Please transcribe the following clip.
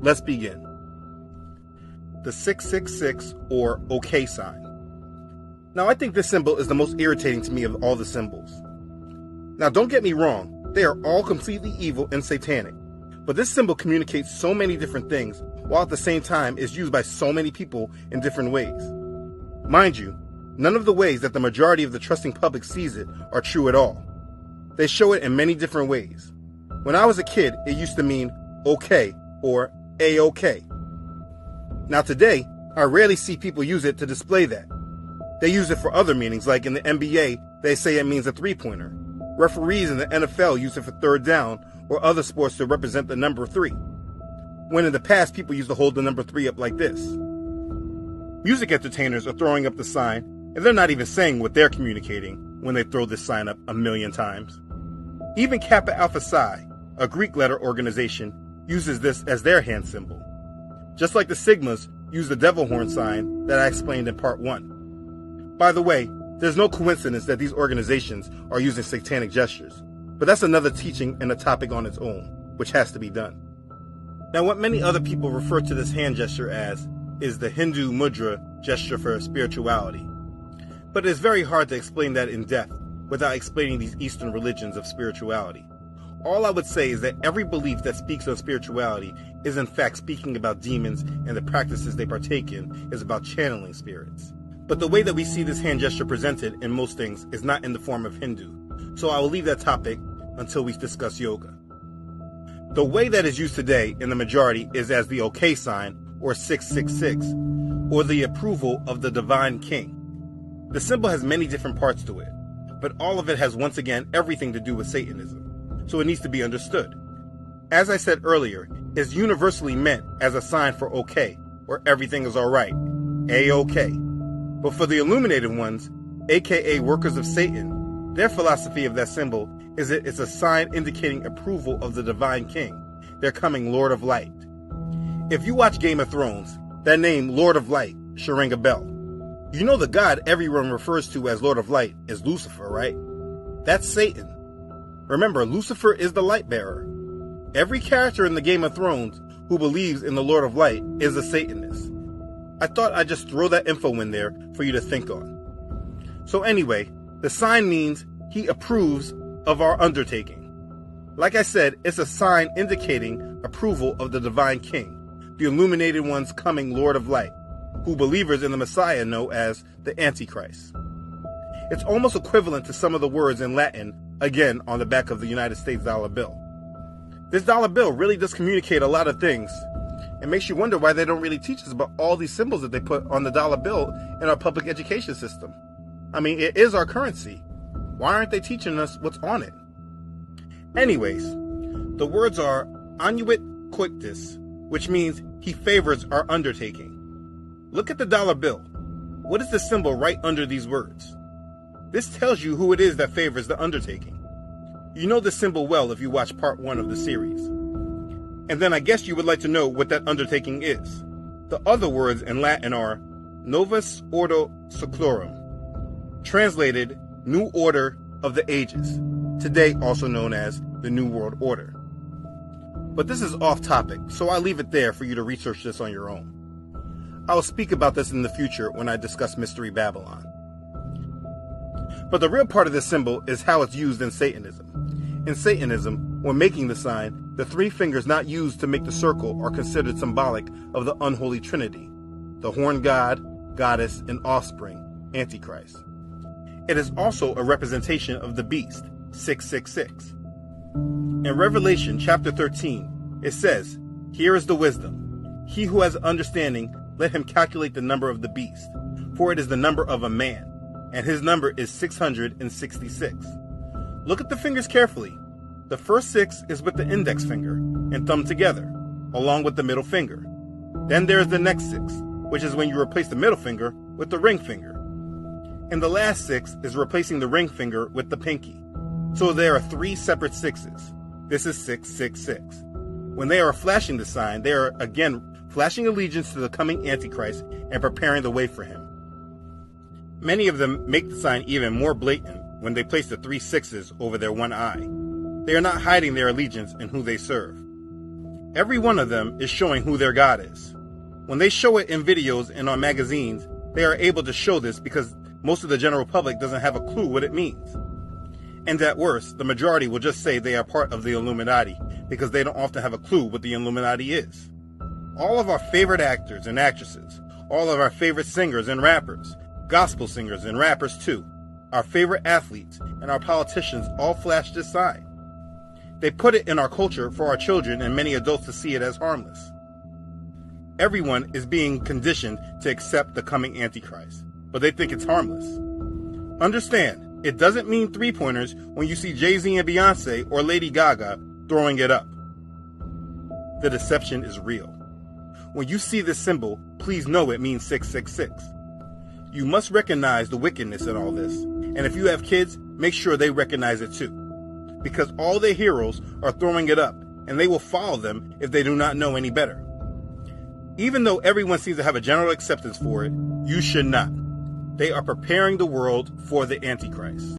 Let's begin. The 666 or OK sign. Now I think this symbol is the most irritating to me of all the symbols. Now don't get me wrong, they are all completely evil and satanic, but this symbol communicates so many different things while at the same time is used by so many people in different ways. Mind you, none of the ways that the majority of the trusting public sees it are true at all. They show it in many different ways. When I was a kid, it used to mean okay or A-OK. Now today, I rarely see people use it to display that. They use it for other meanings, like in the NBA, they say it means a three-pointer. Referees in the NFL use it for third down or other sports to represent the number 3. When in the past, people used to hold the number 3 up like this. Music entertainers are throwing up the sign, and they're not even saying what they're communicating when they throw this sign up a million times. Even Kappa Alpha Psi, a Greek letter organization, uses this as their hand symbol. Just like the Sigmas use the devil horn sign that I explained in part 1. By the way, there's no coincidence that these organizations are using satanic gestures, but that's another teaching and a topic on its own, which has to be done. Now, what many other people refer to this hand gesture as is the Hindu mudra gesture for spirituality. But it's very hard to explain that in depth without explaining these Eastern religions of spirituality. All I would say is that every belief that speaks of spirituality is in fact speaking about demons, and the practices they partake in is about channeling spirits. But the way that we see this hand gesture presented in most things is not in the form of Hindu, so I will leave that topic until we discuss yoga. The way that is used today in the majority is as the OK sign, or 666, or the approval of the divine king. The symbol has many different parts to it, but all of it has once again everything to do with Satanism, so it needs to be understood. As I said earlier, it's universally meant as a sign for OK, or everything is alright, A-OK. But for the illuminated ones, aka workers of Satan, their philosophy of that symbol is that it's a sign indicating approval of the divine king, their coming Lord of Light. If you watch Game of Thrones, that name Lord of Light should ring a bell. You know the god everyone refers to as Lord of Light is Lucifer, right? That's Satan. Remember, Lucifer is the light bearer. Every character in the Game of Thrones who believes in the Lord of Light is a Satanist. I thought I'd just throw that info in there for you to think on. So anyway, the sign means he approves of our undertaking. Like I said, it's a sign indicating approval of the divine king, the illuminated one's coming Lord of Light, who believers in the Messiah know as the Antichrist. It's almost equivalent to some of the words in Latin, again on the back of the United States dollar bill. This dollar bill really does communicate a lot of things. It makes you wonder why they don't really teach us about all these symbols that they put on the dollar bill in our public education system. I mean, it is our currency. Why aren't they teaching us what's on it? Anyways, the words are Annuit Coitus, which means he favors our undertaking. Look at the dollar bill. What is the symbol right under these words? This tells you who it is that favors the undertaking. You know the symbol well if you watch part 1 of the series. And then I guess you would like to know what that undertaking is. The other words in Latin are Novus Ordo Seclorum, translated New Order of the Ages, today also known as the New World Order. But this is off topic, so I leave it there for you to research this on your own. I will speak about this in the future when I discuss Mystery Babylon. But the real part of this symbol is how it's used in Satanism. In Satanism, when making the sign, the 3 fingers not used to make the circle are considered symbolic of the unholy trinity, the horn god, goddess, and offspring, Antichrist. It is also a representation of the beast, 666. In Revelation chapter 13, it says, "Here is the wisdom. He who has understanding, let him calculate the number of the beast, for it is the number of a man, and his number is 666. Look at the fingers carefully. The first 6 is with the index finger and thumb together, along with the middle finger. Then there is the next 6, which is when you replace the middle finger with the ring finger. And the last 6 is replacing the ring finger with the pinky. So there are 3 separate 6s. This is 666. When they are flashing the sign, they are again flashing allegiance to the coming Antichrist and preparing the way for him. Many of them make the sign even more blatant when they place the 3 6s over their one eye. They are not hiding their allegiance and who they serve. Every one of them is showing who their God is. When they show it in videos and on magazines, they are able to show this because most of the general public doesn't have a clue what it means. And at worst, the majority will just say they are part of the Illuminati because they don't often have a clue what the Illuminati is. All of our favorite actors and actresses, all of our favorite singers and rappers, gospel singers and rappers too, our favorite athletes and our politicians all flash this sign. They put it in our culture for our children and many adults to see it as harmless. Everyone is being conditioned to accept the coming Antichrist, but they think it's harmless. Understand, it doesn't mean three-pointers when you see Jay-Z and Beyonce or Lady Gaga throwing it up. The deception is real. When you see this symbol, please know it means 666. You must recognize the wickedness in all this, and if you have kids, make sure they recognize it too. Because all the heroes are throwing it up, and they will follow them if they do not know any better. Even though everyone seems to have a general acceptance for it, you should not. They are preparing the world for the Antichrist.